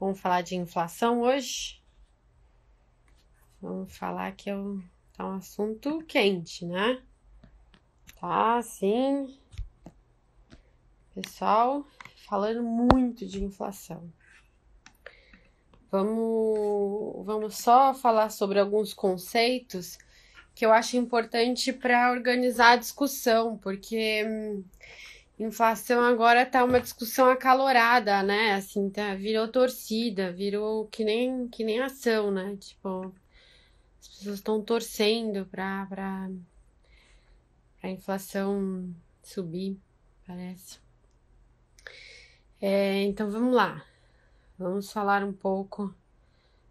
Vamos falar de inflação hoje? Vamos falar que tá um assunto quente, né? Tá, assim, pessoal, falando muito de inflação. Vamos só falar sobre alguns conceitos que eu acho importante para organizar a discussão, porque inflação agora tá uma discussão acalorada, né? Assim, virou torcida, virou que nem ação, né? Tipo, as pessoas estão torcendo pra inflação subir, parece. Então vamos lá. Vamos falar um pouco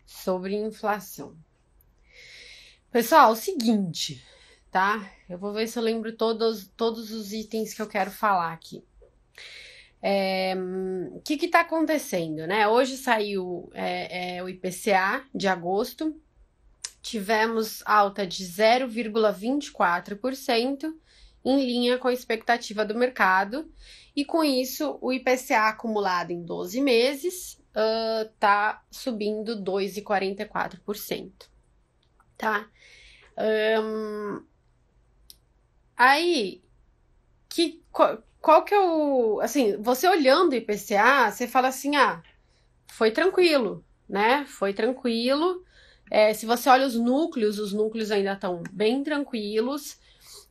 sobre inflação. Pessoal, é o seguinte, tá? Eu vou ver se eu lembro todos os itens que eu quero falar aqui. O que tá acontecendo, né? Hoje saiu o IPCA de agosto. Tivemos alta de 0,24%, em linha com a expectativa do mercado. E com isso, o IPCA acumulado em 12 meses tá subindo 2,44%, tá? Aí, qual que é o... Assim, você olhando o IPCA, você fala assim, foi tranquilo, né? Foi tranquilo. Se você olha os núcleos ainda estão bem tranquilos.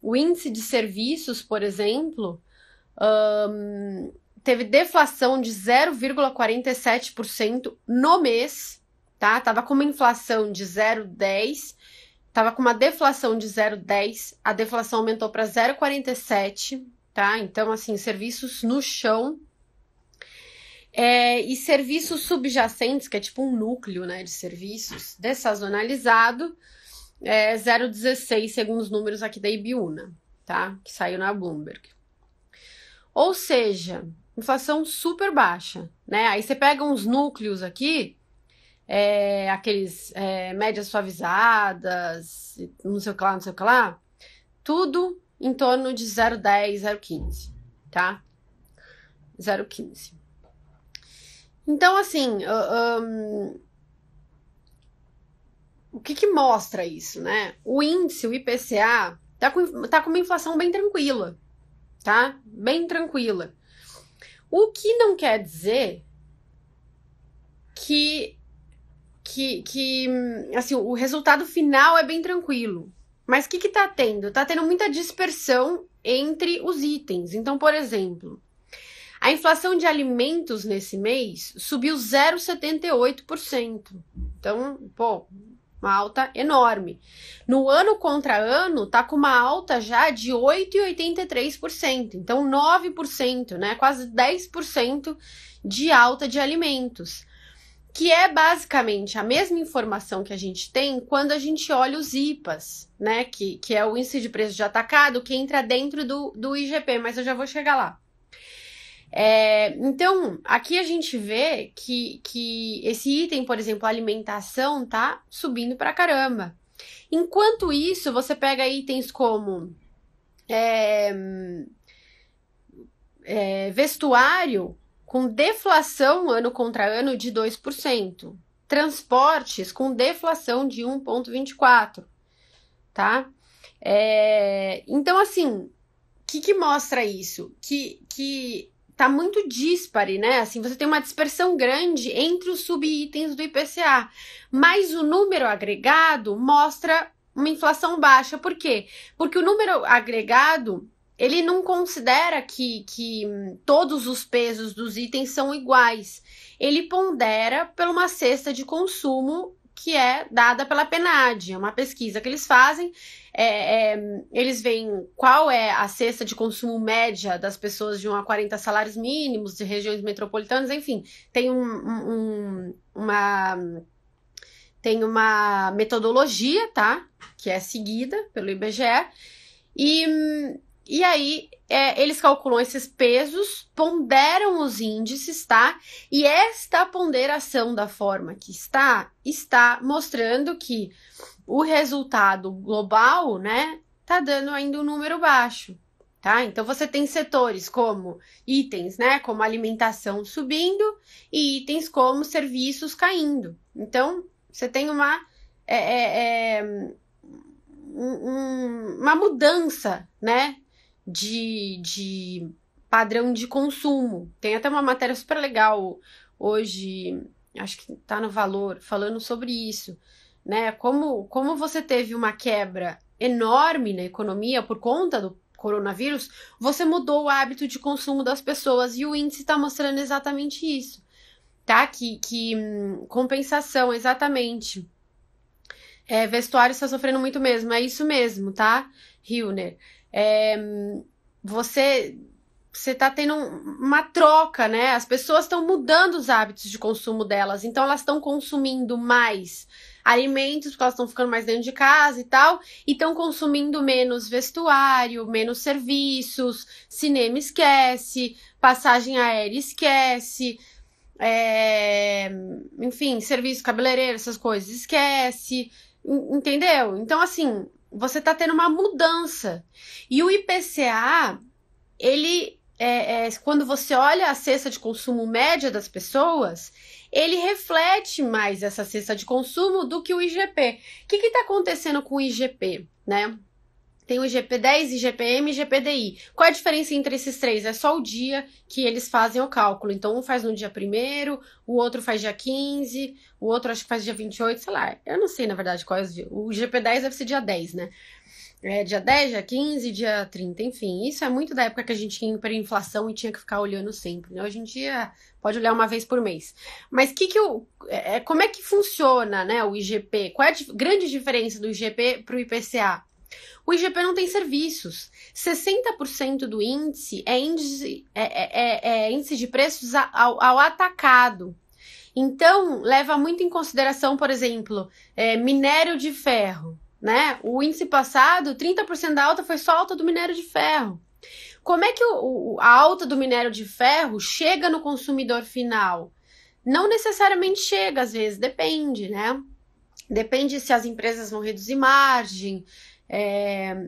O índice de serviços, por exemplo, teve deflação de 0,47% no mês, tá? Tava com uma inflação de 0,10%, tava com uma deflação de 0,10%, a deflação aumentou para 0,47%, tá? Então, assim, serviços no chão. E serviços subjacentes, que é tipo um núcleo, né, de serviços, dessazonalizado, 0,16, segundo os números aqui da Ibiúna, tá? Que saiu na Bloomberg. Ou seja, inflação super baixa, né? Aí você pega uns núcleos aqui, aqueles médias suavizadas, não sei o que lá, não sei o que lá, tudo em torno de 0,10, 0,15, tá? 0,15. Então, assim, o que mostra isso, né? O índice, o IPCA, tá com uma inflação bem tranquila, tá? Bem tranquila. O que não quer dizer que assim, o resultado final é bem tranquilo. Mas o que tá tendo? Tá tendo muita dispersão entre os itens. Então, por exemplo, a inflação de alimentos nesse mês subiu 0,78%. Então, uma alta enorme. No ano contra ano, tá com uma alta já de 8,83%. Então, 9%, né? Quase 10% de alta de alimentos. Que é basicamente a mesma informação que a gente tem quando a gente olha os IPAs, né? Que é o índice de preço de atacado, que entra dentro do IGP, mas eu já vou chegar lá. Então, aqui a gente vê que esse item, por exemplo, alimentação, tá subindo pra caramba. Enquanto isso, você pega itens como vestuário, com deflação ano contra ano de 2%. Transportes com deflação de 1,24%, tá? Então, assim, o que mostra isso? Que tá muito díspare, né? Assim, você tem uma dispersão grande entre os subitens do IPCA, mas o número agregado mostra uma inflação baixa. Por quê? Porque o número agregado, ele não considera que todos os pesos dos itens são iguais. Ele pondera por uma cesta de consumo que é dada pela PNAD, é uma pesquisa que eles fazem. Eles veem qual é a cesta de consumo média das pessoas de 1 a 40 salários mínimos, de regiões metropolitanas, enfim, tem uma metodologia, tá? Que é seguida pelo IBGE, e aí eles calculam esses pesos, ponderam os índices, tá? E esta ponderação da forma que está mostrando que o resultado global, né, tá dando ainda um número baixo, tá? Então você tem setores como itens, né, como alimentação subindo e itens como serviços caindo. Então você tem uma mudança, né, de padrão de consumo. Tem até uma matéria super legal hoje, acho que tá no Valor, falando sobre isso, né? Como você teve uma quebra enorme na economia por conta do coronavírus, você mudou o hábito de consumo das pessoas e o índice está mostrando exatamente isso, tá? Compensação, exatamente. Vestuário está sofrendo muito mesmo, é isso mesmo, tá, Hilner? É, você você tá tendo uma troca, né? As pessoas estão mudando os hábitos de consumo delas, então elas estão consumindo mais alimentos, porque elas estão ficando mais dentro de casa e tal, e estão consumindo menos vestuário, menos serviços, cinema esquece, passagem aérea esquece, enfim, serviço cabeleireiro, essas coisas esquece, entendeu? Então, assim, você tá tendo uma mudança. E o IPCA, ele, quando você olha a cesta de consumo média das pessoas, ele reflete mais essa cesta de consumo do que o IGP. O que está acontecendo com o IGP, né? Tem o IGP-10, IGP-M e IGP-DI. Qual é a diferença entre esses três? É só o dia que eles fazem o cálculo. Então, um faz no dia 1º, o outro faz dia 15, o outro acho que faz dia 28, sei lá. Eu não sei, na verdade, qual é os dias. O IGP-10 deve ser dia 10, né? Dia 10, dia 15, dia 30, enfim. Isso é muito da época que a gente tinha hiperinflação e tinha que ficar olhando sempre, né? Hoje em dia, pode olhar uma vez por mês. Mas como é que funciona, né, o IGP? Qual é a grande diferença do IGP para o IPCA? O IGP não tem serviços. 60% do índice é índice de preços ao atacado. Então, leva muito em consideração, por exemplo, minério de ferro, né? O índice passado, 30% da alta foi só alta do minério de ferro. Como é que a alta do minério de ferro chega no consumidor final? Não necessariamente chega, às vezes, depende, né? Depende se as empresas vão reduzir margem,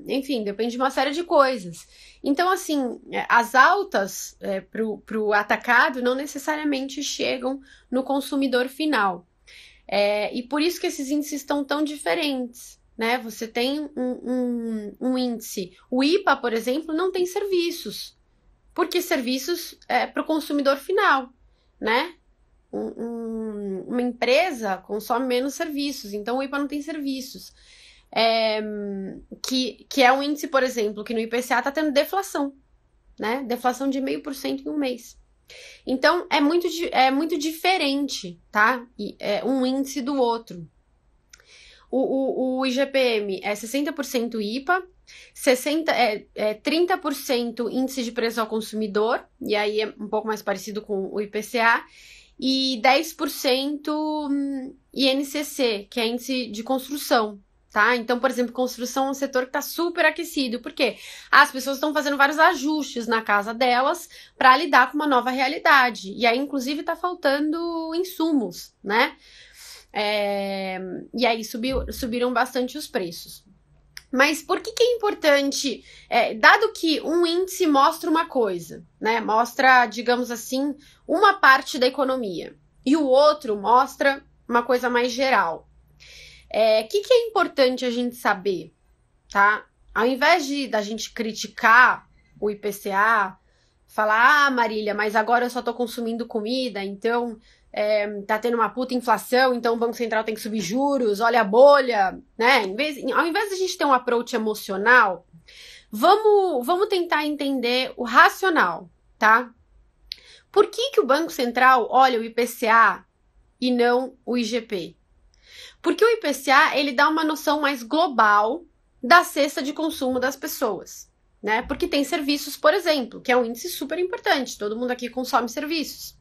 enfim, depende de uma série de coisas. Então, assim, as altas para o atacado não necessariamente chegam no consumidor final. E por isso que esses índices estão tão diferentes, né? Você tem um índice. O IPA, por exemplo, não tem serviços, porque serviços é para o consumidor final, né? Uma empresa consome menos serviços, então o IPA não tem serviços. Que é um índice, por exemplo, que no IPCA está tendo deflação, né? Deflação de 0,5% em um mês. Então, é muito diferente, tá? Um índice do outro. O IGPM é 60% IPA, 30% índice de preço ao consumidor, e aí é um pouco mais parecido com o IPCA, e 10% INCC, que é índice de construção. Tá? Então, por exemplo, construção é um setor que está super aquecido, porque as pessoas estão fazendo vários ajustes na casa delas para lidar com uma nova realidade. E aí, inclusive, está faltando insumos, né? E aí subiram bastante os preços. Mas por que é importante? Dado que um índice mostra uma coisa, né? Mostra, digamos assim, uma parte da economia, e o outro mostra uma coisa mais geral. Que é importante a gente saber, tá? Ao invés da gente criticar o IPCA, falar, Marília, mas agora eu só tô consumindo comida, então tá tendo uma puta inflação, então o Banco Central tem que subir juros, olha a bolha, né? Ao invés de a gente ter um approach emocional, vamos tentar entender o racional, tá? Por que o Banco Central olha o IPCA e não o IGP? Porque o IPCA, ele dá uma noção mais global da cesta de consumo das pessoas, né? Porque tem serviços, por exemplo, que é um índice super importante, todo mundo aqui consome serviços.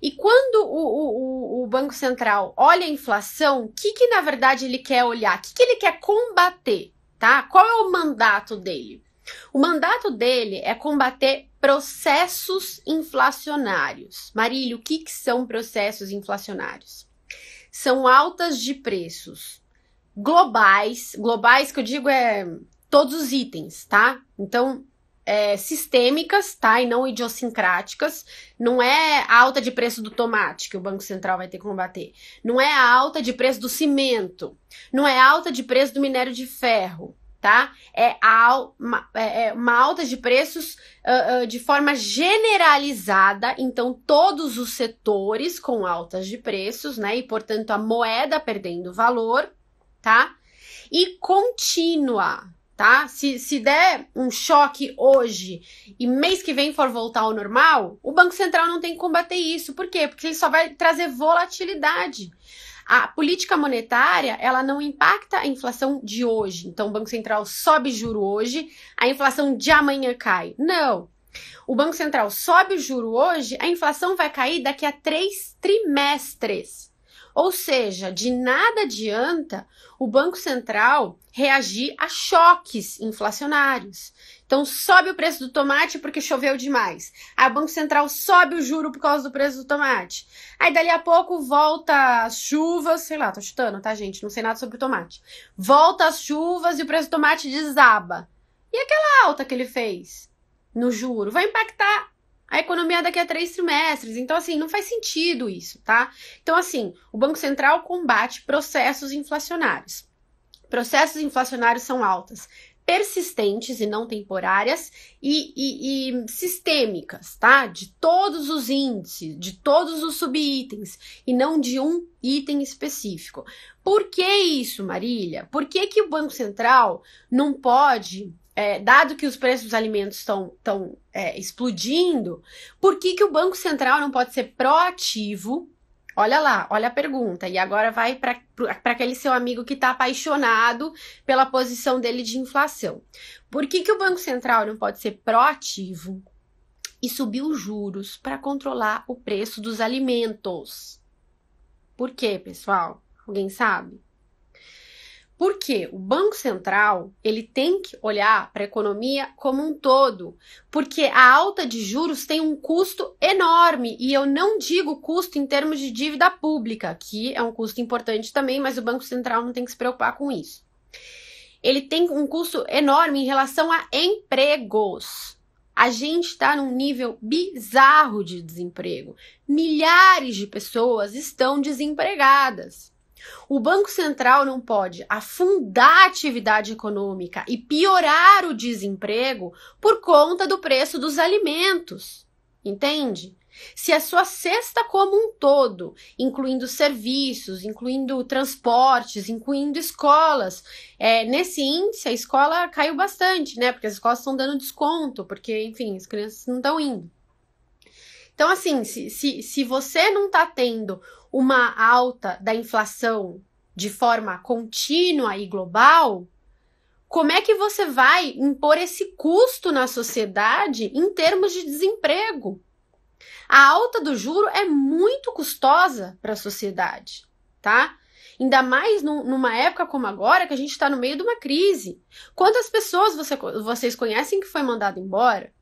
E quando o Banco Central olha a inflação, o que na verdade ele quer olhar? O que ele quer combater, tá? Qual é o mandato dele? O mandato dele é combater processos inflacionários. Marília, o que são processos inflacionários? São altas de preços globais que eu digo todos os itens, tá? Então, sistêmicas, tá? E não idiosincráticas. Não é a alta de preço do tomate que o Banco Central vai ter que combater. Não é a alta de preço do cimento. Não é a alta de preço do minério de ferro, tá? É uma alta de preços de forma generalizada. Então, todos os setores com altas de preços, né? E, portanto, a moeda perdendo valor, tá? E contínua, tá? Se der um choque hoje e mês que vem for voltar ao normal, o Banco Central não tem que combater isso. Por quê? Porque ele só vai trazer volatilidade. A política monetária, ela não impacta a inflação de hoje. Então, o Banco Central sobe juro hoje, a inflação de amanhã cai. Não. O Banco Central sobe o juro hoje, a inflação vai cair daqui a 3 trimestres. Ou seja, de nada adianta o Banco Central reagir a choques inflacionários. Então, sobe o preço do tomate porque choveu demais. Aí o Banco Central sobe o juro por causa do preço do tomate. Aí, dali a pouco, volta as chuvas, sei lá, tô chutando, tá, gente? Não sei nada sobre o tomate. Volta as chuvas e o preço do tomate desaba. E aquela alta que ele fez no juro vai impactar a economia daqui a 3 trimestres. Então, assim, não faz sentido isso, tá? Então, assim, o Banco Central combate processos inflacionários. Processos inflacionários são altas persistentes e não temporárias e sistêmicas, tá? De todos os índices, de todos os subitens e não de um item específico. Por que isso, Marília? Por que o Banco Central não pode... dado que os preços dos alimentos estão explodindo, por que o Banco Central não pode ser proativo? Olha lá, olha a pergunta. E agora vai para aquele seu amigo que está apaixonado pela posição dele de inflação. Por que o Banco Central não pode ser proativo e subir os juros para controlar o preço dos alimentos? Por quê, pessoal? Alguém sabe? Porque o Banco Central, ele tem que olhar para a economia como um todo, porque a alta de juros tem um custo enorme, e eu não digo custo em termos de dívida pública, que é um custo importante também, mas o Banco Central não tem que se preocupar com isso. Ele tem um custo enorme em relação a empregos. A gente está num nível bizarro de desemprego. Milhares de pessoas estão desempregadas. O Banco Central não pode afundar a atividade econômica e piorar o desemprego por conta do preço dos alimentos, entende? Se a sua cesta como um todo, incluindo serviços, incluindo transportes, incluindo escolas, nesse índice a escola caiu bastante, né? Porque as escolas estão dando desconto, porque, enfim, as crianças não estão indo. Então, assim, se você não está tendo uma alta da inflação de forma contínua e global, como é que você vai impor esse custo na sociedade em termos de desemprego? A alta do juro é muito custosa para a sociedade, tá? Ainda mais numa época como agora, que a gente está no meio de uma crise. Quantas pessoas vocês conhecem que foi mandado embora?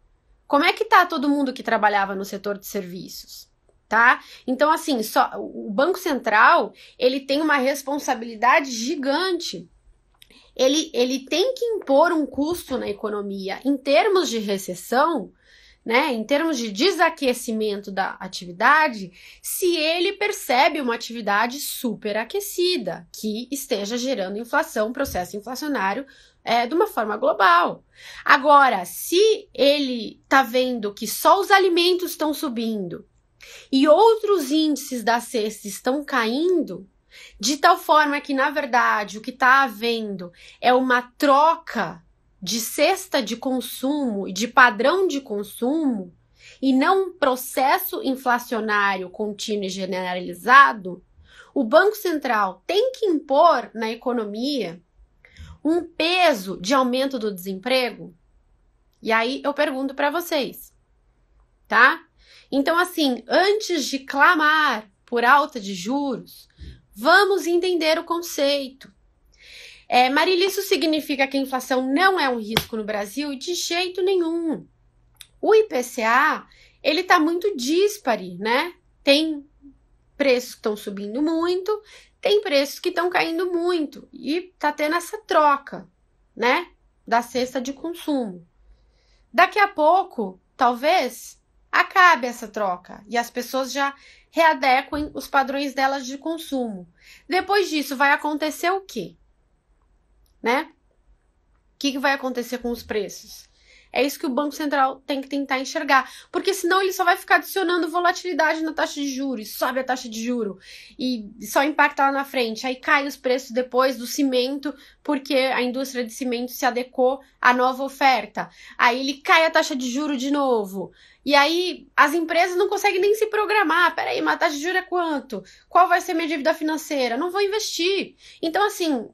Como é que tá todo mundo que trabalhava no setor de serviços, tá? Então, assim, o Banco Central, ele tem uma responsabilidade gigante. Ele tem que impor um custo na economia em termos de recessão, né? Em termos de desaquecimento da atividade, se ele percebe uma atividade superaquecida, que esteja gerando inflação, processo inflacionário, de uma forma global. Agora, se ele está vendo que só os alimentos estão subindo e outros índices da cesta estão caindo, de tal forma que, na verdade, o que está havendo é uma troca de cesta de consumo e de padrão de consumo, e não um processo inflacionário contínuo e generalizado, o Banco Central tem que impor na economia um peso de aumento do desemprego? E aí eu pergunto para vocês, tá? Então, assim, antes de clamar por alta de juros, vamos entender o conceito. Marília, isso significa que a inflação não é um risco no Brasil? De jeito nenhum. O IPCA, ele tá muito díspare, né? Tem preços que estão subindo muito, tem preços que estão caindo muito, e tá tendo essa troca, né? da cesta de consumo. Daqui a pouco, talvez, acabe essa troca e as pessoas já readequem os padrões delas de consumo. Depois disso, vai acontecer o quê? Né? O que vai acontecer com os preços? É isso que o Banco Central tem que tentar enxergar, porque senão ele só vai ficar adicionando volatilidade na taxa de juros, sobe a taxa de juros e só impacta lá na frente. Aí cai os preços depois do cimento, porque a indústria de cimento se adequou à nova oferta. Aí ele cai a taxa de juros de novo. E aí as empresas não conseguem nem se programar. Peraí, mas a taxa de juros é quanto? Qual vai ser minha dívida financeira? Não vou investir. Então, assim,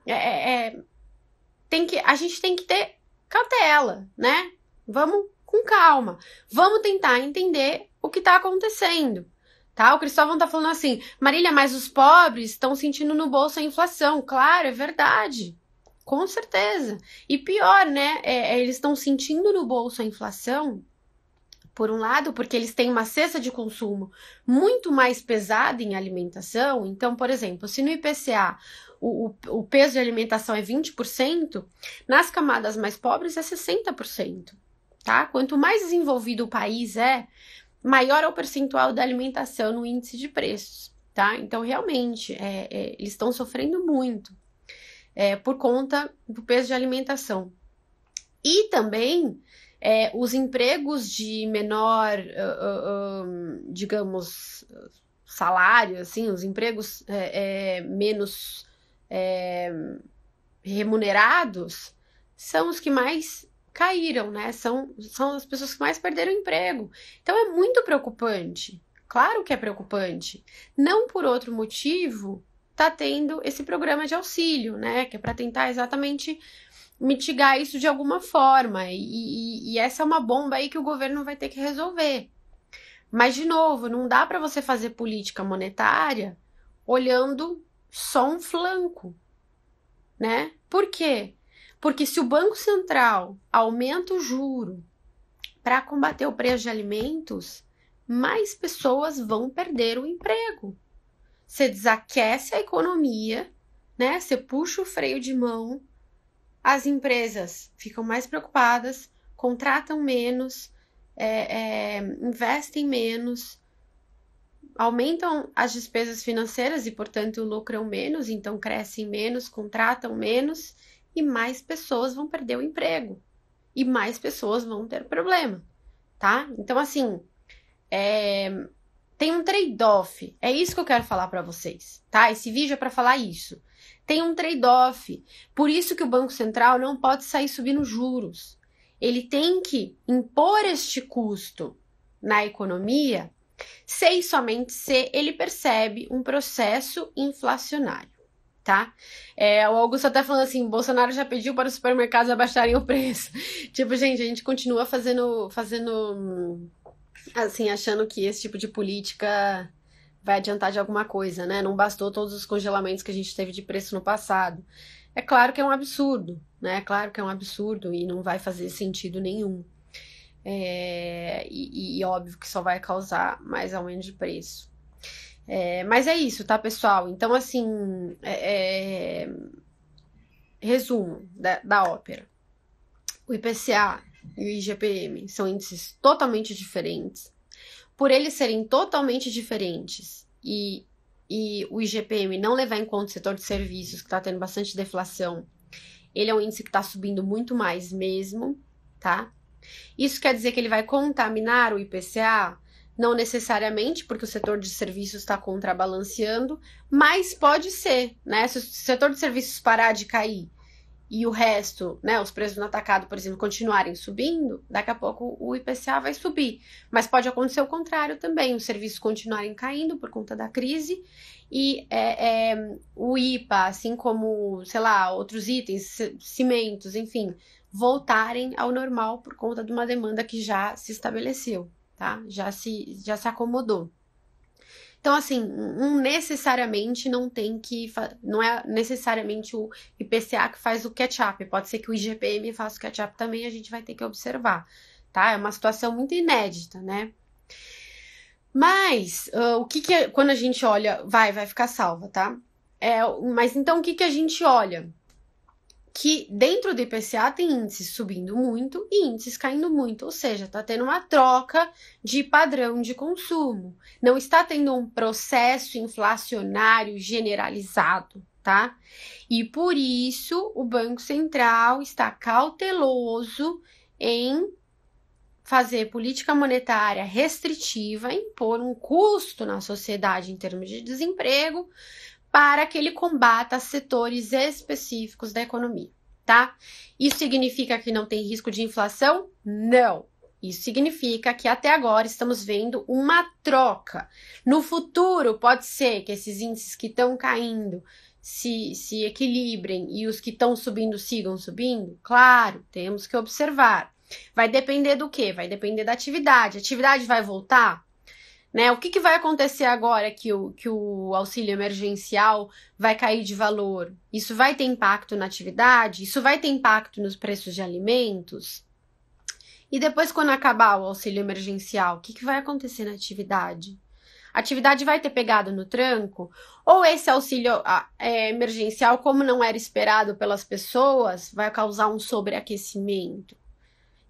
a gente tem que ter cautela, né? Vamos com calma. Vamos tentar entender o que está acontecendo, tá? O Cristóvão tá falando assim, Marília, mas os pobres estão sentindo no bolso a inflação. Claro, é verdade. Com certeza. E pior, né? Eles estão sentindo no bolso a inflação, por um lado, porque eles têm uma cesta de consumo muito mais pesada em alimentação. Então, por exemplo, se no IPCA o peso de alimentação é 20%, nas camadas mais pobres é 60%. Tá? Quanto mais desenvolvido o país maior é o percentual da alimentação no índice de preços, tá? Então, realmente, eles estão sofrendo muito por conta do peso de alimentação. E também os empregos de menor, digamos, salário, assim, os empregos menos remunerados são os que mais caíram, né? São as pessoas que mais perderam emprego. Então é muito preocupante. Claro que é preocupante. Não por outro motivo tá tendo esse programa de auxílio, né? Que é para tentar exatamente mitigar isso de alguma forma. E essa é uma bomba aí que o governo vai ter que resolver. Mas, de novo, não dá para você fazer política monetária olhando só um flanco, né? Por quê? Porque se o Banco Central aumenta o juro para combater o preço de alimentos, mais pessoas vão perder o emprego. Você desaquece a economia, né? Você puxa o freio de mão, as empresas ficam mais preocupadas, contratam menos, investem menos, aumentam as despesas financeiras e, portanto, lucram menos, então crescem menos, contratam menos, e mais pessoas vão perder o emprego. E mais pessoas vão ter problema, tá? Então, assim, tem um trade-off. É isso que eu quero falar para vocês, tá? Esse vídeo é para falar isso. Tem um trade-off. Por isso que o Banco Central não pode sair subindo juros. Ele tem que impor este custo na economia se e somente se ele percebe um processo inflacionário. Tá? O Augusto até falando assim, Bolsonaro já pediu para os supermercados abaixarem o preço. Tipo, gente, a gente continua fazendo assim, achando que esse tipo de política vai adiantar de alguma coisa, né? Não bastou todos os congelamentos que a gente teve de preço no passado. É claro que é um absurdo, né? É claro que é um absurdo e não vai fazer sentido nenhum. E óbvio que só vai causar mais aumento de preço. Mas é isso, tá, pessoal? Então, assim, resumo da ópera. O IPCA e o IGPM são índices totalmente diferentes. Por eles serem totalmente diferentes e o IGPM não levar em conta o setor de serviços, que está tendo bastante deflação, ele é um índice que está subindo muito mais mesmo, tá? Isso quer dizer que ele vai contaminar o IPCA? Não necessariamente, porque o setor de serviços está contrabalanceando, mas pode ser, né? Se o setor de serviços parar de cair e o resto, né, os preços no atacado, por exemplo, continuarem subindo, daqui a pouco o IPCA vai subir. Mas pode acontecer o contrário também, os serviços continuarem caindo por conta da crise e o IPA, assim como, sei lá, outros itens, cimentos, enfim, voltarem ao normal por conta de uma demanda que já se estabeleceu, tá? Já se acomodou. Então, assim, necessariamente não tem que... Não é necessariamente o IPCA que faz o catch-up. Pode ser que o IGPM faça o catch-up também, a gente vai ter que observar, tá? É uma situação muito inédita, né? Mas, o que quando a gente olha... Vai ficar salva, tá? Mas então, o que a gente olha? que dentro do IPCA tem índices subindo muito e índices caindo muito, ou seja, está tendo uma troca de padrão de consumo. Não está tendo um processo inflacionário generalizado, tá? E por isso o Banco Central está cauteloso em fazer política monetária restritiva, impor um custo na sociedade em termos de desemprego, para que ele combata setores específicos da economia, tá? Isso significa que não tem risco de inflação? Não. Isso significa que até agora estamos vendo uma troca. No futuro, pode ser que esses índices que estão caindo se equilibrem e os que estão subindo sigam subindo? Claro, temos que observar. Vai depender do quê? Vai depender da atividade. A atividade vai voltar? Né? O que vai acontecer agora que o auxílio emergencial vai cair de valor? Isso vai ter impacto na atividade? Isso vai ter impacto nos preços de alimentos? E depois, quando acabar o auxílio emergencial, o que vai acontecer na atividade? A atividade vai ter pegado no tranco? Ou esse auxílio emergencial, como não era esperado pelas pessoas, vai causar um sobreaquecimento?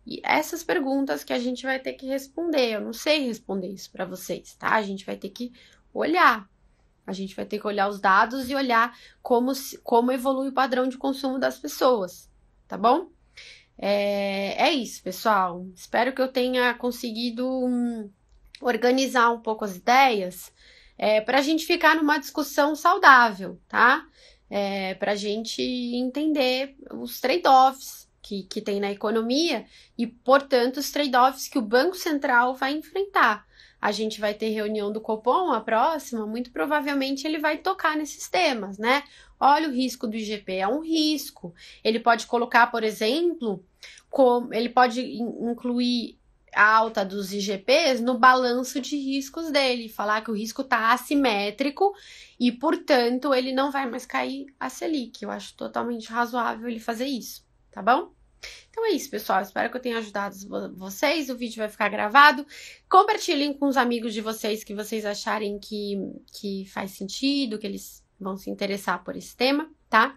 E essas perguntas que a gente vai ter que responder. Eu não sei responder isso para vocês, tá? A gente vai ter que olhar. A gente vai ter que olhar os dados e olhar como evolui o padrão de consumo das pessoas, tá bom? É isso, pessoal. Espero que eu tenha conseguido organizar um pouco as ideias para a gente ficar numa discussão saudável, tá? Para a gente entender os trade-offs que tem na economia e, portanto, os trade-offs que o Banco Central vai enfrentar. A gente vai ter reunião do Copom, a próxima, muito provavelmente ele vai tocar nesses temas, né? Olha, o risco do IGP é um risco. Ele pode colocar, por exemplo, ele pode incluir a alta dos IGPs no balanço de riscos dele, falar que o risco está assimétrico e, portanto, ele não vai mais cair a Selic. Eu acho totalmente razoável ele fazer isso. Tá bom? Então é isso, pessoal. Espero que eu tenha ajudado vocês. O vídeo vai ficar gravado. Compartilhem com os amigos de vocês que vocês acharem que faz sentido, que eles vão se interessar por esse tema, tá?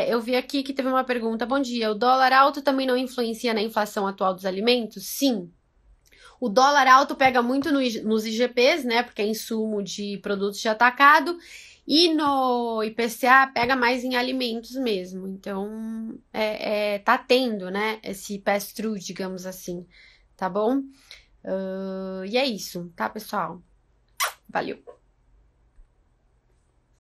Eu vi aqui que teve uma pergunta. Bom dia, o dólar alto também não influencia na inflação atual dos alimentos? Sim. O dólar alto pega muito nos IGPs, né? Porque é insumo de produtos de atacado. E no IPCA pega mais em alimentos mesmo. Então, tá tendo, né, esse pass-through, digamos assim. Tá bom? E é isso, tá, pessoal? Valeu!